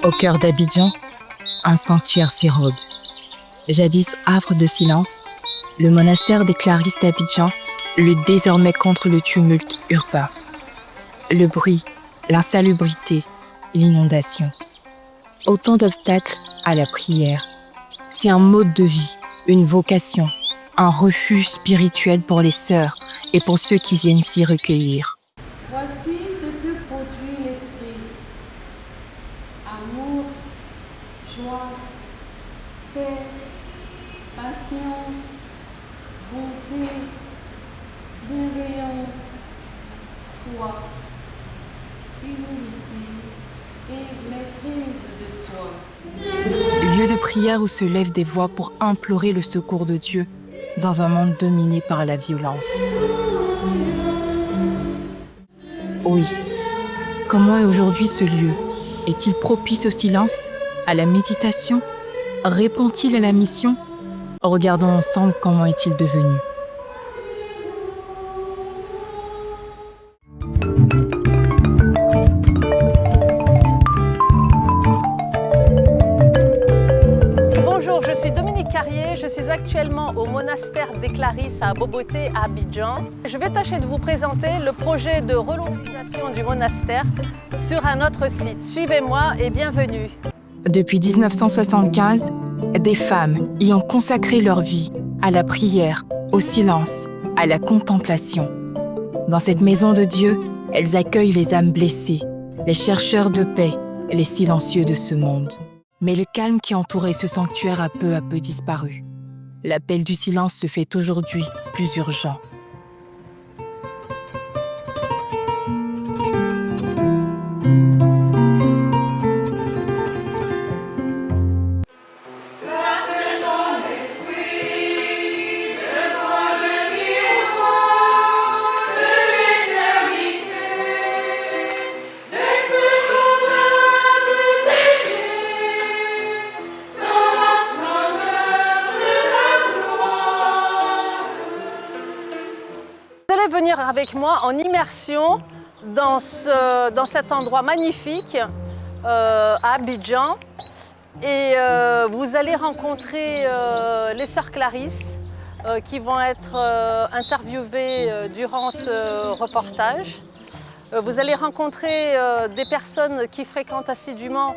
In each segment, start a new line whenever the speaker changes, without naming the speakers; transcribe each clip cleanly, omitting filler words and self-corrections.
Au cœur d'Abidjan, un sanctuaire s'érode. Jadis havre de silence, le monastère des Clarisses d'Abidjan lutte désormais contre le tumulte urbain. Le bruit, l'insalubrité, l'inondation. Autant d'obstacles à la prière. C'est un mode de vie, une vocation, un refuge spirituel pour les sœurs et pour ceux qui viennent s'y recueillir.
Voici ce que produit l'esprit. Amour, joie, paix, patience, bonté, bienveillance, foi, humilité et maîtrise de soi.
Lieu de prière où se lèvent des voix pour implorer le secours de Dieu dans un monde dominé par la violence. Oui, comment est aujourd'hui ce lieu? Est-il propice au silence, à la méditation? Répond-il à la mission? Regardons ensemble comment est-il devenu.
Bonjour, je suis Dominique Carrier, je suis actuellement au monastère des Clarisses à Boboté, à Abidjan. Je vais tâcher de vous présenter le projet de relocalisation du monastère sur un autre site. Suivez-moi et bienvenue.
Depuis 1975, des femmes y ont consacré leur vie à la prière, au silence, à la contemplation. Dans cette maison de Dieu, elles accueillent les âmes blessées, les chercheurs de paix, les silencieux de ce monde. Mais le calme qui entourait ce sanctuaire a peu à peu disparu. L'appel du silence se fait aujourd'hui plus urgent.
Vous allez venir avec moi en immersion dans cet endroit magnifique à Abidjan et vous allez rencontrer les sœurs Clarisses qui vont être interviewées durant ce reportage. Vous allez rencontrer des personnes qui fréquentent assidûment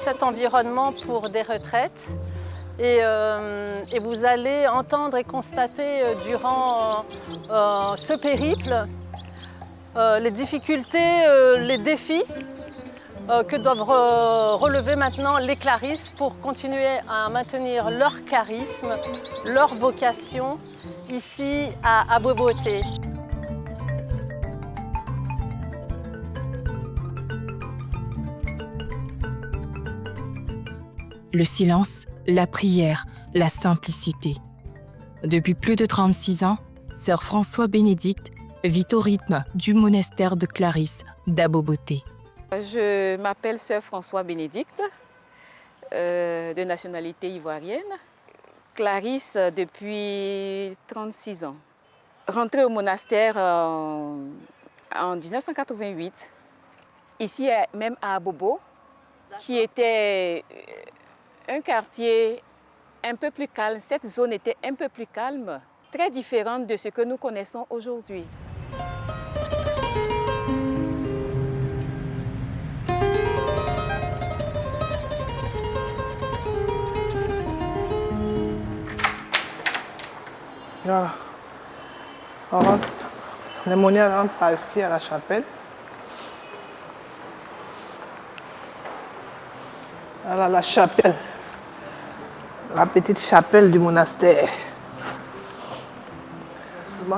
cet environnement pour des retraites. Et vous allez entendre et constater durant ce périple les difficultés, les défis que doivent relever maintenant les Clarisses pour continuer à maintenir leur charisme, leur vocation ici à Boboté.
Le silence, la prière, la simplicité. Depuis plus de 36 ans, sœur François Bénédicte vit au rythme du monastère de Clarisses d'Aboboté.
Je m'appelle sœur François Bénédicte, de nationalité ivoirienne. Clarisse depuis 36 ans. Rentrée au monastère en 1988, ici même à Abobo, qui était un quartier un peu plus calme. Cette zone était un peu plus calme, très différente de ce que nous connaissons aujourd'hui.
Voilà. On rentre. Les moniales rentrent par ici à la chapelle. Voilà la chapelle. La petite chapelle du monastère.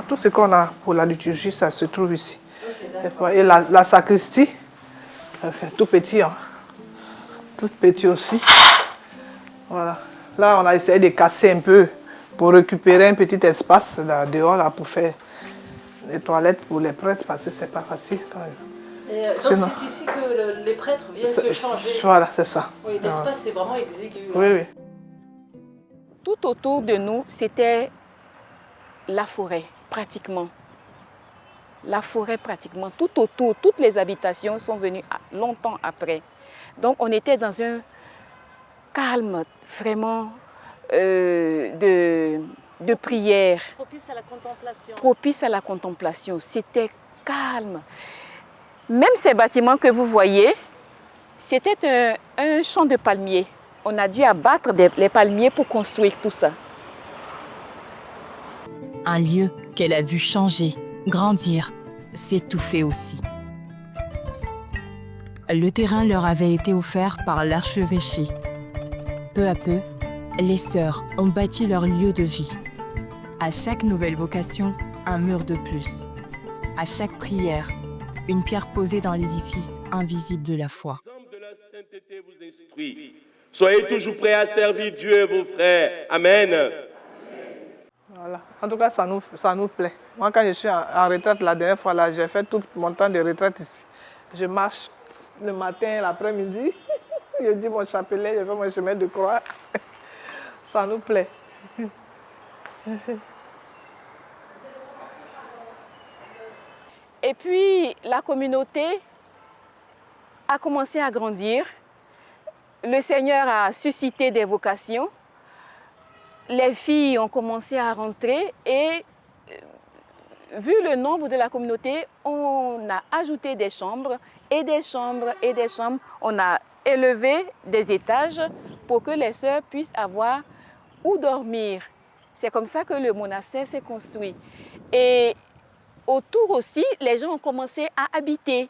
Tout ce qu'on a pour la liturgie, ça se trouve ici. Et la sacristie, tout petit, hein. Tout petit aussi. Voilà. Là, on a essayé de casser un peu pour récupérer un petit espace là, dehors là, pour faire les toilettes pour les prêtres parce que c'est pas facile quand même.
Et donc c'est ici que les prêtres viennent se changer.
Voilà, c'est ça.
Oui, l'espace est vraiment exigu.
Oui, oui.
Tout autour de nous, c'était la forêt, pratiquement. La forêt, pratiquement. Tout autour, toutes les habitations sont venues longtemps après. Donc on était dans un calme vraiment de prière.
Propice à la contemplation.
Propice à la contemplation. C'était calme. Même ces bâtiments que vous voyez, c'était un champ de palmiers. On a dû abattre les palmiers pour construire tout ça.
Un lieu qu'elle a vu changer, grandir, s'étouffer aussi. Le terrain leur avait été offert par l'archevêché. Peu à peu, les sœurs ont bâti leur lieu de vie. À chaque nouvelle vocation, un mur de plus. À chaque prière, une pierre posée dans l'édifice invisible de la foi.
L'exemple de la sainteté vous instruit. Soyez toujours prêts à servir Dieu et vos frères. Amen.
Voilà. En tout cas, ça nous plaît. Moi, quand je suis en retraite la dernière fois, là, j'ai fait tout mon temps de retraite ici. Je marche le matin, l'après-midi. Je dis mon chapelet, je fais mon chemin de croix. Ça nous plaît.
Et puis, la communauté a commencé à grandir. Le Seigneur a suscité des vocations. Les filles ont commencé à rentrer et, vu le nombre de la communauté, on a ajouté des chambres et des chambres et des chambres. On a élevé des étages pour que les sœurs puissent avoir où dormir. C'est comme ça que le monastère s'est construit. Et autour aussi, les gens ont commencé à habiter.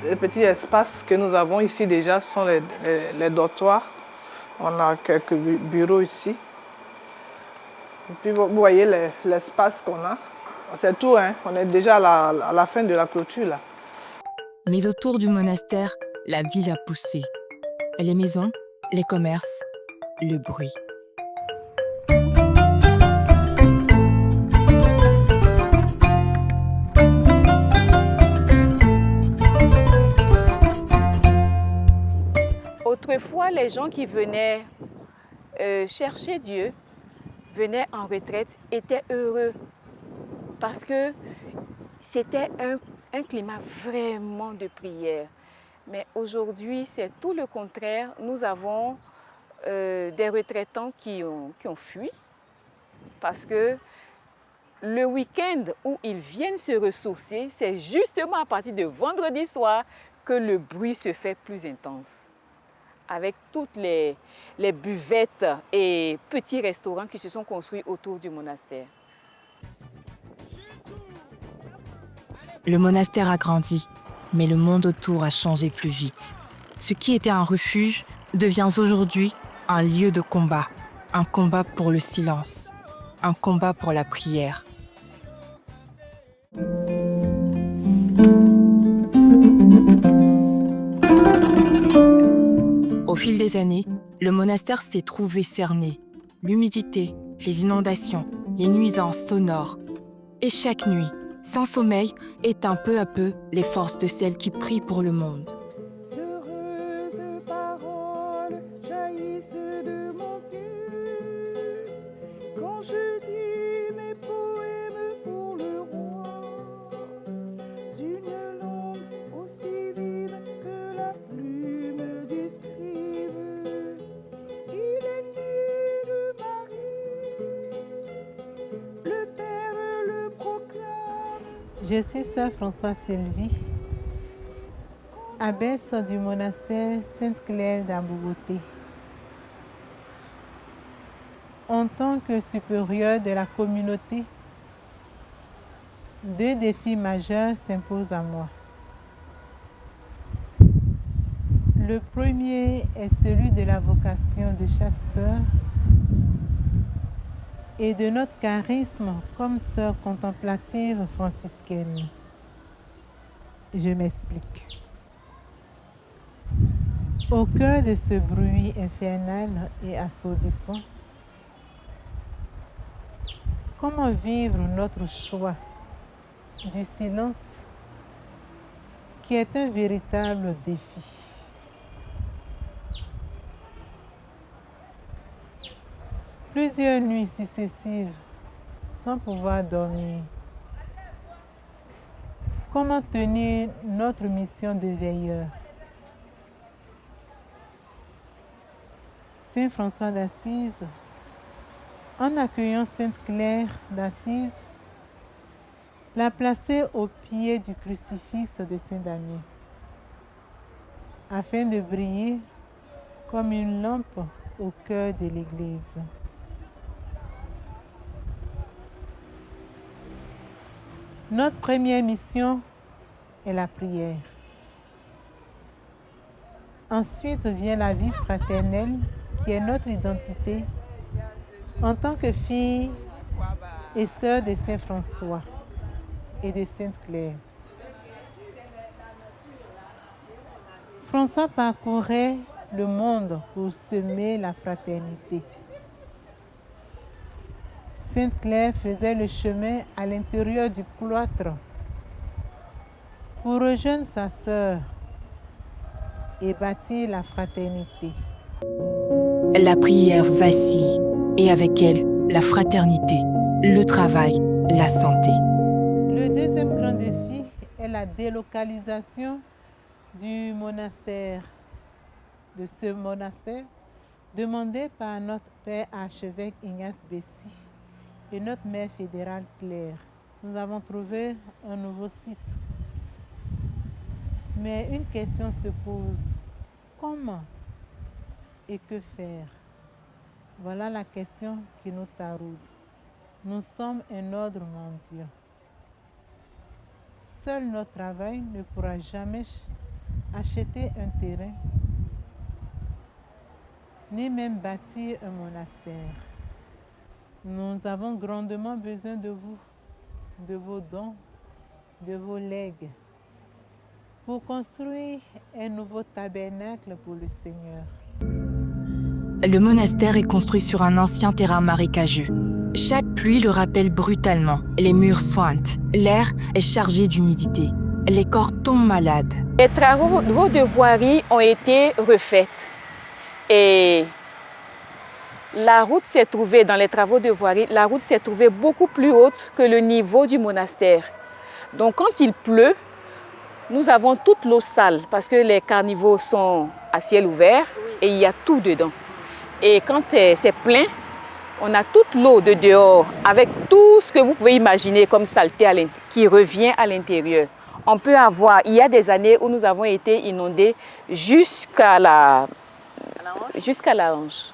Les petits espaces que nous avons ici déjà sont les dortoirs. On a quelques bureaux ici. Et puis vous voyez l'espace qu'on a. C'est tout, hein? On est déjà à la fin de la clôture là.
Mais autour du monastère, la ville a poussé. Les maisons, les commerces, le bruit.
Autrefois, les gens qui venaient chercher Dieu, venaient en retraite, étaient heureux parce que c'était un climat vraiment de prière. Mais aujourd'hui, c'est tout le contraire. Nous avons des retraitants qui ont fui parce que le week-end où ils viennent se ressourcer, c'est justement à partir de vendredi soir que le bruit se fait plus intense. Avec toutes les buvettes et petits restaurants qui se sont construits autour du monastère.
Le monastère a grandi, mais le monde autour a changé plus vite. Ce qui était un refuge devient aujourd'hui un lieu de combat. Un combat pour le silence, un combat pour la prière. Au fil des années, le monastère s'est trouvé cerné. L'humidité, les inondations, les nuisances sonores. Et chaque nuit, sans sommeil, éteint peu à peu les forces de celles qui prient pour le monde.
D'heureuses paroles jaillissent de mon cœur quand je dis mes poèmes pour le roi, d'une langue aussi vive que la plume du scribe. Il est né de Marie, le Père le proclame.
Je suis sœur Françoise Sylvie, abbesse du monastère Sainte-Claire d'Ambougoté. En tant que supérieure de la communauté, deux défis majeurs s'imposent à moi. Le premier est celui de la vocation de chaque sœur et de notre charisme comme sœur contemplative franciscaine. Je m'explique. Au cœur de ce bruit infernal et assourdissant, comment vivre notre choix du silence qui est un véritable défi? Plusieurs nuits successives sans pouvoir dormir. Comment tenir notre mission de veilleur? Saint François d'Assise, en accueillant Sainte Claire d'Assise, l'a placée au pied du crucifix de Saint-Damien, afin de briller comme une lampe au cœur de l'Église. Notre première mission est la prière. Ensuite vient la vie fraternelle, qui est notre identité en tant que fille et sœur de Saint François et de Sainte Claire. François parcourait le monde pour semer la fraternité. Sainte Claire faisait le chemin à l'intérieur du cloître pour rejoindre sa sœur et bâtir la fraternité.
La prière vacille et avec elle, la fraternité, le travail, la santé.
Le deuxième grand défi est la délocalisation du monastère, de ce monastère demandé par notre père archevêque Ignace Bessy et notre mère fédérale Claire. Nous avons trouvé un nouveau site. Mais une question se pose, comment et que faire? Voilà la question qui nous taraude. Nous sommes un ordre mondial. Seul notre travail ne pourra jamais acheter un terrain, ni même bâtir un monastère. Nous avons grandement besoin de vous, de vos dons, de vos legs, pour construire un nouveau tabernacle pour le Seigneur.
Le monastère est construit sur un ancien terrain marécageux. Chaque pluie le rappelle brutalement. Les murs suintent. L'air est chargé d'humidité. Les corps tombent malades.
Les travaux de voirie ont été refaits. Et la route s'est trouvée, dans les travaux de voirie, la route s'est trouvée beaucoup plus haute que le niveau du monastère. Donc quand il pleut, nous avons toute l'eau sale parce que les caniveaux sont à ciel ouvert et il y a tout dedans. Et quand c'est plein, on a toute l'eau de dehors avec tout ce que vous pouvez imaginer comme saleté qui revient à l'intérieur. On peut avoir, il y a des années où nous avons été inondés jusqu'à la hanche.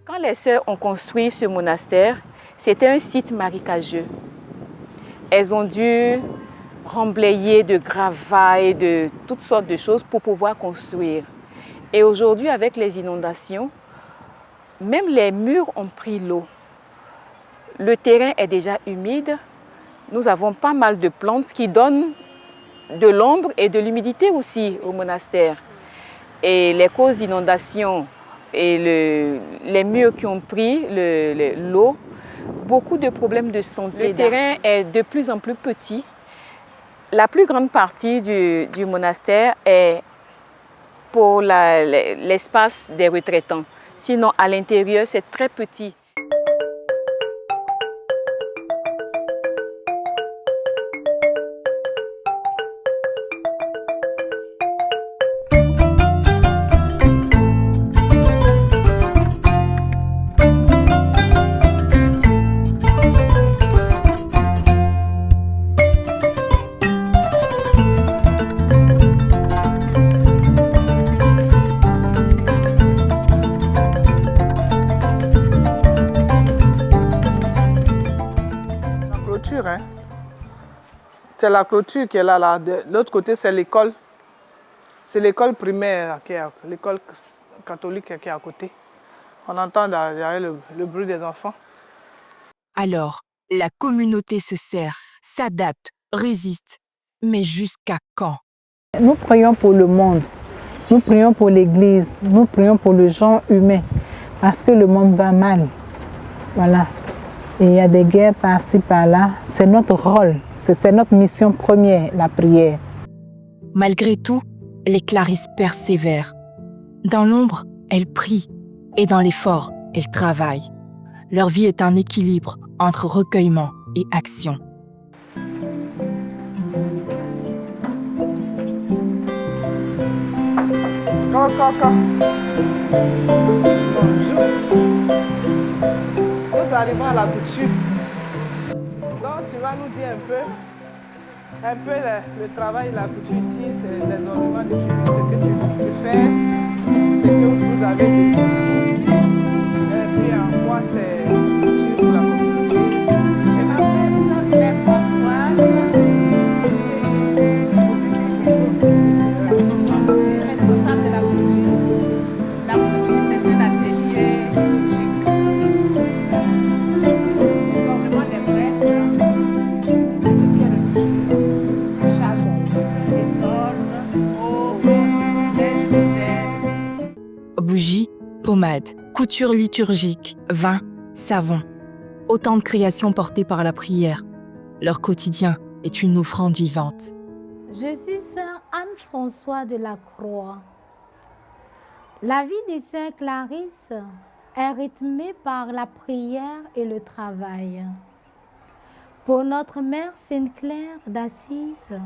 Quand les sœurs ont construit ce monastère, c'était un site marécageux. Elles ont dû remblayer de gravats et de toutes sortes de choses pour pouvoir construire. Et aujourd'hui, avec les inondations, même les murs ont pris l'eau. Le terrain est déjà humide. Nous avons pas mal de plantes qui donnent de l'ombre et de l'humidité aussi au monastère. Et les causes d'inondation et les murs qui ont pris l'eau, beaucoup de problèmes de santé. Le terrain est de plus en plus petit. La plus grande partie du monastère est pour l'espace des retraitants. Sinon, à l'intérieur, c'est très petit.
C'est la clôture qui est là. De l'autre côté, c'est l'école. C'est l'école primaire, l'école catholique qui est à côté. On entend derrière le bruit des enfants.
Alors, la communauté se sert, s'adapte, résiste. Mais jusqu'à quand?
Nous prions pour le monde, nous prions pour l'Église, nous prions pour le genre humain, parce que le monde va mal. Voilà. Et il y a des guerres par-ci, par-là. C'est notre rôle, c'est notre mission première, la prière.
Malgré tout, les Clarisses persévèrent. Dans l'ombre, elles prient, et dans l'effort, elles travaillent. Leur vie est un équilibre entre recueillement et action.
Bonjour. Nous arrivons à la bouture. Donc tu vas nous dire un peu le travail de la bouture ici, c'est les ornements de tunique, ce que tu fais, ce que vous avez dit ici. Et puis en quoi c'est utile pour la communauté.
Je m'appelle Sandra Françoise. Je suis responsable de la couture. La couture, c'est un atelier musique. Le gouvernement des prêtres, charbon, étoile, eau, neige,
Bougies, pommades, couture liturgique, vin, savon. Autant de créations portées par la prière. Leur quotidien est une offrande vivante.
Je suis sœur Anne-François de la Croix. La vie des sœurs Clarisse est rythmée par la prière et le travail. Pour notre mère Sainte-Claire d'Assise,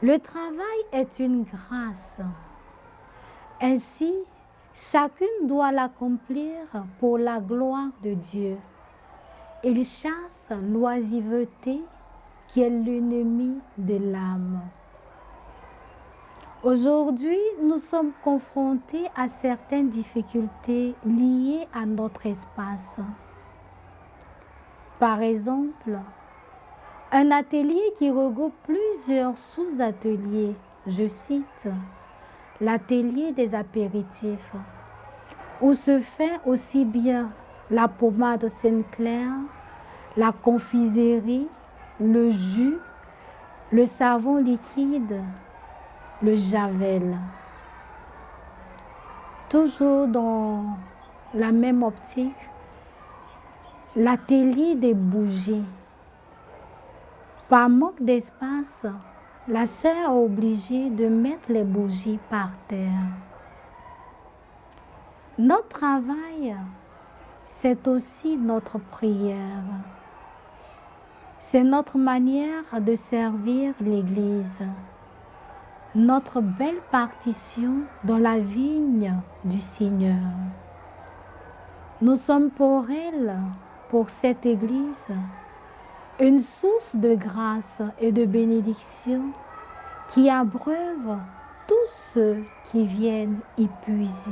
le travail est une grâce. Ainsi, chacune doit l'accomplir pour la gloire de Dieu. Il chasse l'oisiveté qui est l'ennemi de l'âme. Aujourd'hui, nous sommes confrontés à certaines difficultés liées à notre espace. Par exemple, un atelier qui regroupe plusieurs sous-ateliers, je cite, l'atelier des apéritifs, où se fait aussi bien la pommade Sainte-Claire, la confiserie, le jus, le savon liquide, le javel. Toujours dans la même optique, l'atelier des bougies. Par manque d'espace, la sœur est obligée de mettre les bougies par terre. Notre travail, c'est aussi notre prière. C'est notre manière de servir l'Église, notre belle partition dans la vigne du Seigneur. Nous sommes pour elle, pour cette Église, une source de grâce et de bénédiction qui abreuve tous ceux qui viennent y puiser.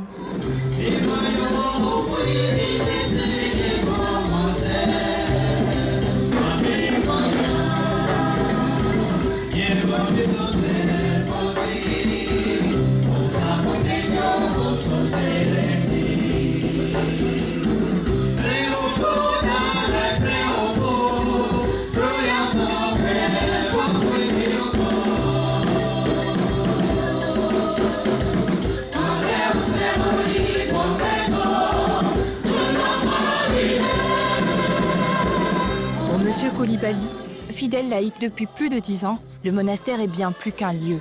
Pour Monsieur Coulibaly, fidèle laïque depuis plus de 10 ans, le monastère est bien plus qu'un lieu.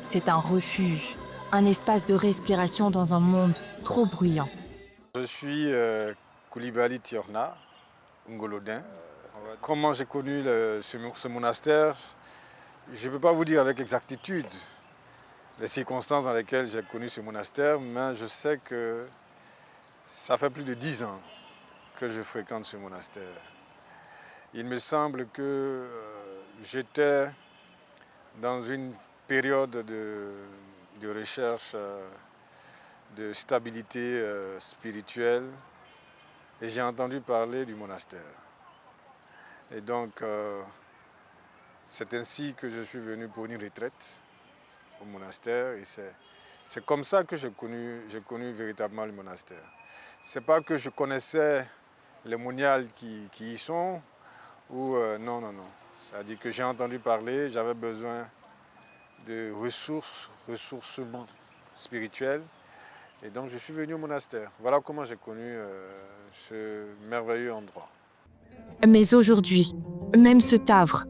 C'est un refuge, un espace de respiration dans un monde trop bruyant.
Je suis Coulibaly Tiorna, Ngolodin. Comment j'ai connu ce monastère, je ne peux pas vous dire avec exactitude les circonstances dans lesquelles j'ai connu ce monastère, mais je sais que ça fait plus de 10 ans que je fréquente ce monastère. Il me semble que j'étais dans une période de recherche de stabilité spirituelle et j'ai entendu parler du monastère. Et donc, c'est ainsi que je suis venu pour une retraite au monastère et C'est comme ça que j'ai connu véritablement le monastère. Ce n'est pas que je connaissais les moniales qui y sont, ou non. C'est-à-dire que j'ai entendu parler, j'avais besoin de ressourcement spirituel, et donc je suis venu au monastère. Voilà comment j'ai connu ce merveilleux endroit.
Mais aujourd'hui, même ce Tavre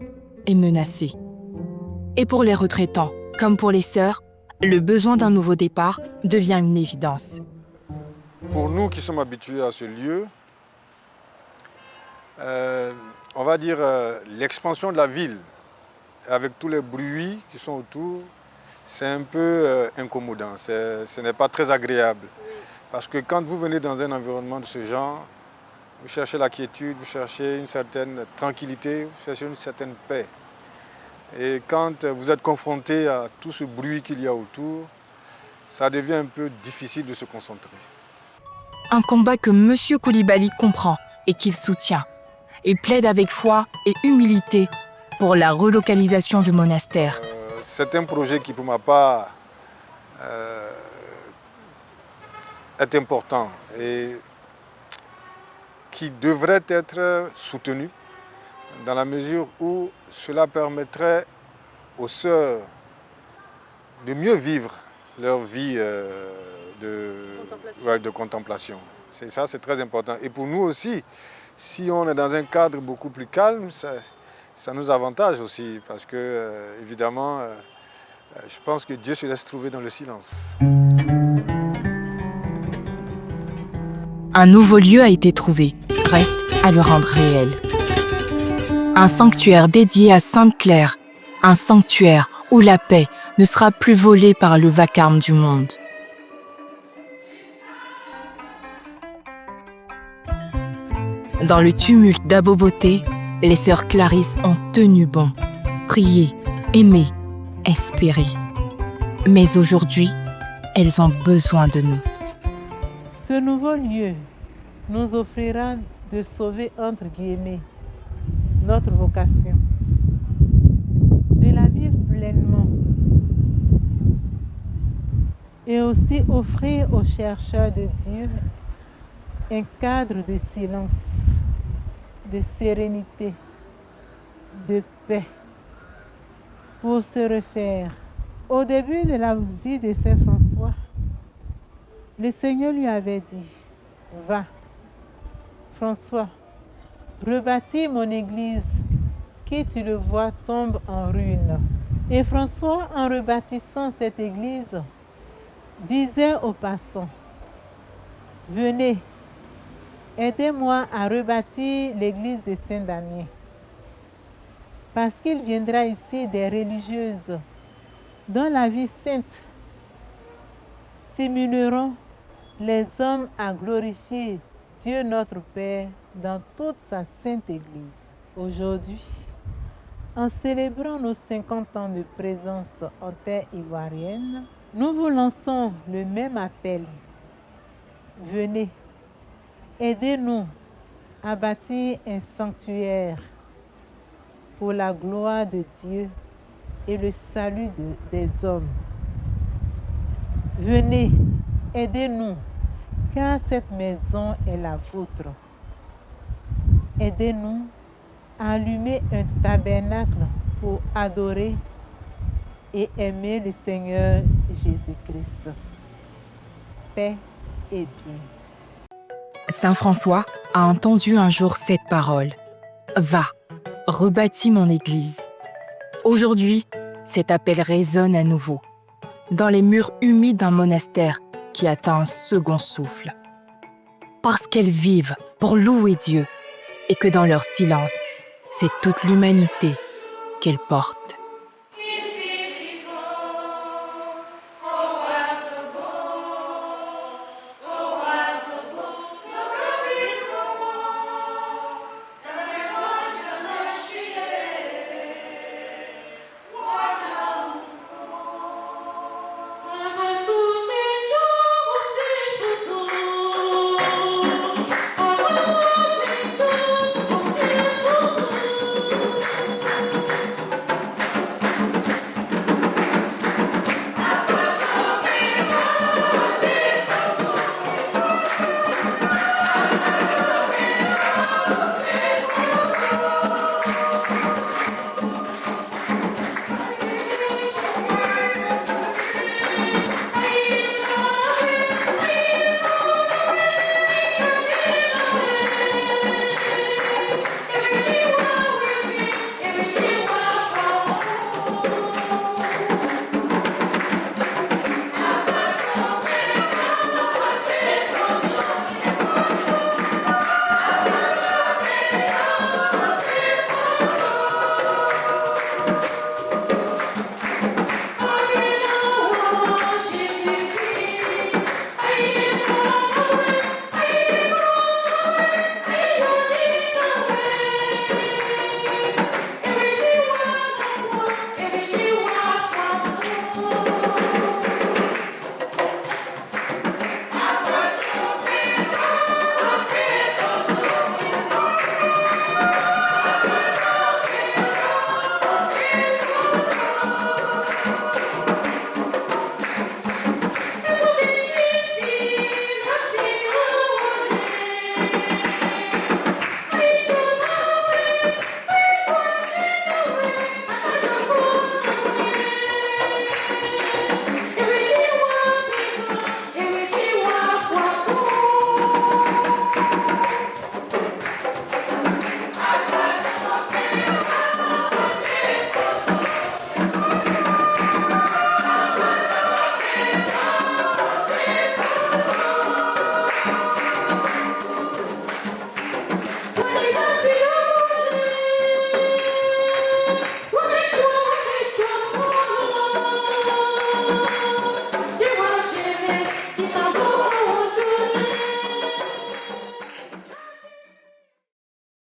est menacé. Et pour les retraitants, comme pour les sœurs, le besoin d'un nouveau départ devient une évidence.
Pour nous qui sommes habitués à ce lieu, on va dire l'expansion de la ville, avec tous les bruits qui sont autour, c'est un peu incommodant, ce n'est pas très agréable. Parce que quand vous venez dans un environnement de ce genre, vous cherchez la quiétude, vous cherchez une certaine tranquillité, vous cherchez une certaine paix. Et quand vous êtes confronté à tout ce bruit qu'il y a autour, ça devient un peu difficile de se concentrer.
Un combat que M. Coulibaly comprend et qu'il soutient. Il plaide avec foi et humilité pour la relocalisation du monastère.
C'est un projet qui, pour ma part, est important et qui devrait être soutenu dans la mesure où cela permettrait aux sœurs de mieux vivre leur vie de contemplation. C'est ça, c'est très important. Et pour nous aussi, si on est dans un cadre beaucoup plus calme, ça nous avantage aussi, parce que, évidemment, je pense que Dieu se laisse trouver dans le silence.
Un nouveau lieu a été trouvé, reste à le rendre réel. Un sanctuaire dédié à Sainte-Claire, un sanctuaire où la paix ne sera plus volée par le vacarme du monde. Dans le tumulte d'Aboboté, les sœurs Clarisse ont tenu bon, prié, aimé, espéré. Mais aujourd'hui, elles ont besoin de nous.
Ce nouveau lieu nous offrira de sauver, entre guillemets, notre vocation, de la vivre pleinement et aussi offrir aux chercheurs de Dieu un cadre de silence, de sérénité, de paix pour se refaire. Au début de la vie de Saint François, le Seigneur lui avait dit, « Va, François, rebâtis mon église qui, tu le vois, tombe en ruine. » Et François, en rebâtissant cette église, disait aux passants, « Venez, aidez-moi à rebâtir l'église de Saint-Damien. Parce qu'il viendra ici des religieuses dont la vie sainte stimuleront les hommes à glorifier Dieu notre Père dans toute sa sainte église. » Aujourd'hui, en célébrant nos 50 ans de présence en terre ivoirienne, nous vous lançons le même appel. Venez, aidez-nous à bâtir un sanctuaire pour la gloire de Dieu et le salut des hommes. Venez, aidez-nous, car cette maison est la vôtre. Aidez-nous à allumer un tabernacle pour adorer et aimer le Seigneur Jésus-Christ. Paix et bien.
Saint François a entendu un jour cette parole. « Va, rebâtis mon église. » Aujourd'hui, cet appel résonne à nouveau, dans les murs humides d'un monastère qui atteint un second souffle. Parce qu'elles vivent pour louer Dieu et que dans leur silence, c'est toute l'humanité qu'elles portent.